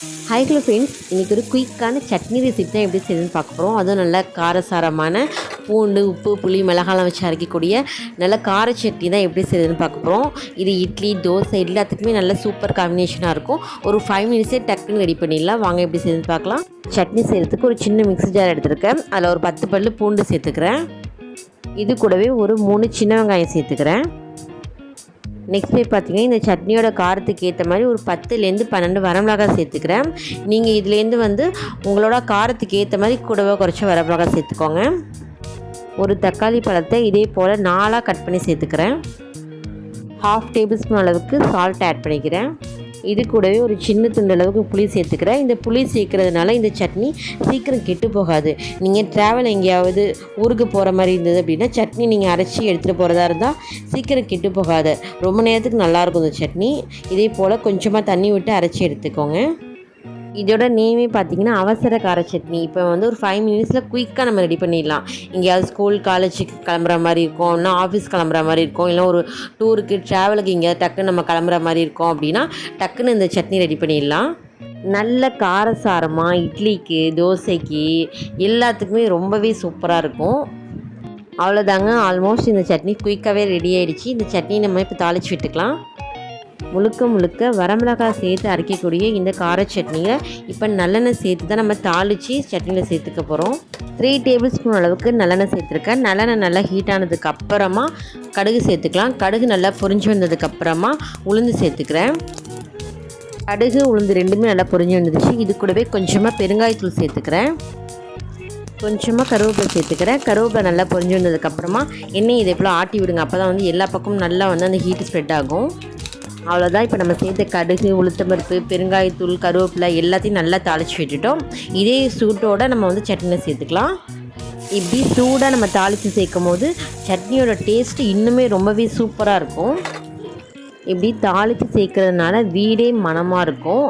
Hi hello friends, இன்றைக்கி ஒரு குயிக்கான chutney recipe தான் எப்படி செய்யுதுன்னு பார்க்க போகிறோம். அதுவும் நல்ல காரசாரமான பூண்டு, உப்பு, புளி, மிளகாலாம் வச்சு அரைக்கக்கூடிய நல்ல கார சட்னி தான் எப்படி செய்யுதுன்னு பார்க்க போகிறோம். இது இட்லி, தோசை எல்லாத்துக்குமே நல்ல சூப்பர் காம்பினேஷனாக இருக்கும். ஒரு 5 மினிட்ஸே டக்குன்னு ரெடி பண்ணிடலாம். வாங்க எப்படி செய்யுதுன்னு பார்க்கலாம். சட்னி செய்கிறதுக்கு ஒரு சின்ன மிக்ஸி ஜார் எடுத்துருக்கேன். அதில் ஒரு 10 பல்லு பூண்டு சேர்த்துக்கிறேன். இது கூடவே ஒரு 3 சின்ன வெங்காயம் சேர்த்துக்கிறேன். நெக்ஸ்ட் பார்த்தீங்கன்னா இந்த சட்னியோட காரத்துக்கு ஏற்ற மாதிரி ஒரு 10லேருந்து 12 வரமிளகாய் சேர்த்துக்கிறேன். நீங்கள் இதுலேருந்து உங்களோட காரத்துக்கு ஏற்ற மாதிரி கூடவே குறைச்சி வரமிளகாய் சேர்த்துக்கோங்க. ஒரு தக்காளி பழத்தை இதே போல் 4ஆக கட் பண்ணி சேர்த்துக்கிறேன். 1/2 டேபிள் ஸ்பூன் அளவுக்கு சால்ட் ஆட் பண்ணிக்கிறேன். இது கூடவே ஒரு சின்ன துண்டு அளவுக்கு புளி சேர்த்துக்கிறேன். இந்த புளி சேர்க்கறதுனால இந்த சட்னி சீக்கிரம் கெட்டு போகாது. நீங்கள் ட்ராவல் எங்கேயாவது ஊருக்கு போகிற மாதிரி இருந்தது அப்படின்னா சட்னி நீங்கள் அரைச்சி எடுத்துகிட்டு போகிறதா இருந்தால் சீக்கிரம் கெட்டு போகாது. ரொம்ப நேரத்துக்கு நல்லாயிருக்கும் இந்த சட்னி. இதே போல் கொஞ்சமாக தண்ணி விட்டு அரைச்சி எடுத்துக்கோங்க. இதோட நேமே பார்த்தீங்கன்னா அவசர கார சட்னி. இப்போ ஒரு 5 மினிட்ஸில் குயிக்காக நம்ம ரெடி பண்ணிடலாம். எங்கேயாவது ஸ்கூல் காலேஜுக்கு கிளம்புற மாதிரி இருக்கும், இல்லைனா ஆஃபீஸ் கிளம்புற மாதிரி இருக்கும், இல்லை ஒரு டூருக்கு ட்ராவலுக்கு எங்கேயாவது டக்குன்னு நம்ம கிளம்புற மாதிரி இருக்கும் அப்படின்னா டக்குன்னு இந்த சட்னி ரெடி பண்ணிடலாம். நல்ல காரசாரமாக இட்லிக்கு, தோசைக்கு எல்லாத்துக்குமே ரொம்பவே சூப்பராக இருக்கும். அவ்வளோதாங்க, ஆல்மோஸ்ட் இந்த சட்னி குயிக்காகவே ரெடி ஆகிடுச்சு. இந்த சட்னி நம்ம இப்போ தாளித்து விட்டுக்கலாம். முழுக்க வரமிளகாய் சேர்த்து அரைக்கக்கூடிய இந்த கார சட்னியை இப்போ நல்லெண்ணெய் சேர்த்து தான் நம்ம தாளித்து சட்னியில் சேர்த்துக்க போகிறோம். 3 டேபிள் ஸ்பூன் அளவுக்கு நல்லெண்ணெய் சேர்த்துருக்கேன். நல்லெண்ணெய் நல்லா ஹீட் ஆனதுக்கு அப்புறமா கடுகு சேர்த்துக்கலாம். கடுகு நல்லா பொரிஞ்சு வந்ததுக்கப்புறமா உளுந்து சேர்த்துக்கிறேன். கடுகு உளுந்து ரெண்டுமே நல்லா பொரிஞ்சு வந்துடுச்சு. இது கூடவே கொஞ்சமாக பெருங்காயத்தூள் சேர்த்துக்கிறேன். கொஞ்சமாக கருவேப்பிலை சேர்த்துக்கிறேன். கருவேப்பிலை நல்லா பொரிஞ்சு வந்ததுக்கப்புறமா எண்ணெய் இதே போல் ஆட்டி விடுங்க. அப்போ தான் எல்லா பக்கமும் நல்லா அந்த ஹீட் ஸ்ப்ரெட் ஆகும். அவ்வளோதான். இப்போ நம்ம சேர்த்த கடுகு, உளுத்தம்பருப்பு, பெருங்காயத்தூள், கருவேப்பிலை எல்லாத்தையும் நல்லா தாளித்து விட்டுட்டோம். இதே சூட்டோடு நம்ம சட்னியில் சேர்த்துக்கலாம். இப்படி சூடாக நம்ம தாளித்து சேர்க்கும் போது சட்னியோட டேஸ்ட்டு இன்னுமே ரொம்பவே சூப்பராக இருக்கும். இப்படி தாளித்து சேர்க்கறதுனால வீடே மணமாக இருக்கும்.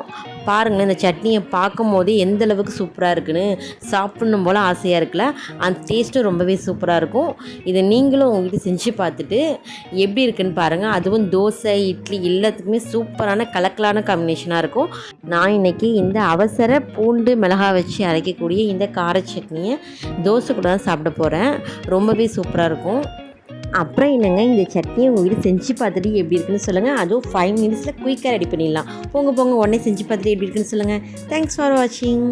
பாருங்களேன், இந்த சட்னியை பார்க்கும் போதே எந்த அளவுக்கு சூப்பராக இருக்குன்னு சாப்பிட்ணும் போல் ஆசையாக இருக்குல்ல. அந்த டேஸ்ட்டும் ரொம்பவே சூப்பராக இருக்கும். இதை நீங்களும் உங்கள் வீட்டு செஞ்சு பார்த்துட்டு எப்படி இருக்குன்னு பாருங்கள். அதுவும் தோசை, இட்லி எல்லாத்துக்குமே சூப்பரான கலக்கலான காம்பினேஷனாக இருக்கும். நான் இன்றைக்கி இந்த அவசர பூண்டு மிளகாய் வச்சு அரைக்கக்கூடிய இந்த கார சட்னியை தோசை கூட தான் சாப்பிட போகிறேன். ரொம்பவே சூப்பராக இருக்கும். அப்புறம் என்னங்க, இந்த சட்னியை உங்கள் வீடு செஞ்சு பார்த்துட்டு எப்படி இருக்குன்னு சொல்லுங்கள். அதுவும் 5 மினிட்ஸில் குயிக்காக ரெடி பண்ணிடலாம். போங்க உடனே செஞ்சு பார்த்துட்டு எப்படி இருக்குன்னு சொல்லுங்கள். தேங்க்ஸ் ஃபார் வாட்சிங்.